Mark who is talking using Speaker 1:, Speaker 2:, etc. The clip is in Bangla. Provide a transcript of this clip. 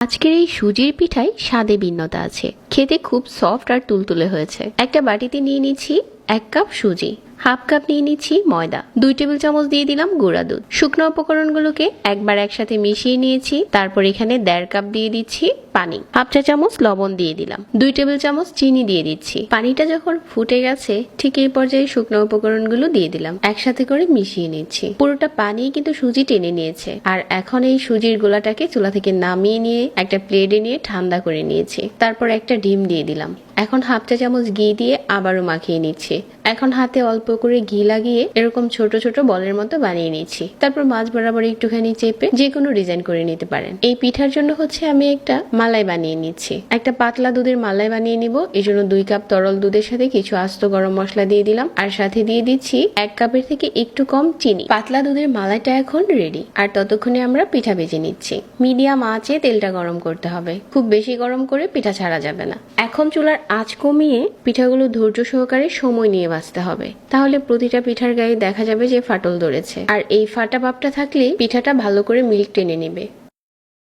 Speaker 1: আজকের এই সুজির পিঠায় স্বাদে ভিন্নতা আছে, খেতে খুব সফট আর তুলতুলে হয়েছে। একটা বাটিতে নিয়ে নিচ্ছি 1 কাপ সুজি, হাফ কাপ নিয়ে নিচ্ছি ময়দা, 2 টেবিল চামচ দিয়ে দিলাম গুঁড়া দুধ। শুকনো উপকরণগুলোকে একবার একসাথে মিশিয়ে নিয়েছি। তারপর এখানে 1.5 কাপ দিয়ে দিচ্ছি পানি, হাফ চা চামচ লবণ দিয়ে দিলাম, 2 টেবিল চামচ চিনি দিয়ে দিচ্ছি। পানিটা যখন ফুটে গেছে ঠিক এই পর্যায়ে শুকনো উপকরণগুলো দিয়ে দিলাম, একসাথে করে মিশিয়ে নিচ্ছি। পুরোটা পানি কিন্তু সুজি টেনে নিয়েছে। আর এখন এই সুজির গোলাটাকে চুলা থেকে নামিয়ে নিয়ে একটা প্লেটে নিয়ে ঠান্ডা করে নিয়েছি। তারপর একটা ডিম দিয়ে দিলাম। এখন হাফ চা চামচ ঘি দিয়ে আবারও মাখিয়ে নিচ্ছি। এখন হাতে অল্প করে ঘি লাগিয়ে এরকম ছোট ছোট বলের মতো বানিয়ে নিচ্ছি। তারপর মাছ বরাবর একটুখানি চেপে যে কোনো ডিজাইন করে নিতে পারেন। এই পিঠার জন্য হচ্ছে আমি একটা মালাই বানিয়ে নিচ্ছি। একটা পাতলা দুধের মালাই বানিয়ে নিব। এই জন্য 2 কাপ তরল দুধের সাথে কিছু আস্ত গরম মশলা দিয়ে দিলাম, আর সাথে দিয়ে দিচ্ছি 1 কাপের থেকে একটু কম চিনি। পাতলা দুধের মালাইটা এখন রেডি। আর ততক্ষণে আমরা পিঠা ভেজে নিচ্ছি। মিডিয়াম আঁচে তেলটা গরম করতে হবে, খুব বেশি গরম করে পিঠা ছাড়া যাবে না। এখন চুলার আঁচ কমিয়ে পিঠাগুলো ধৈর্য সহকারে সময় নিয়ে ভাজতে হবে, তাহলে প্রতিটা পিঠার গায়ে দেখা যাবে যে ফাটল ধরেছে। আর এই ফাটা ভাবটা থাকলে পিঠাটা ভালো করে মিল্ক টেনে নেবে।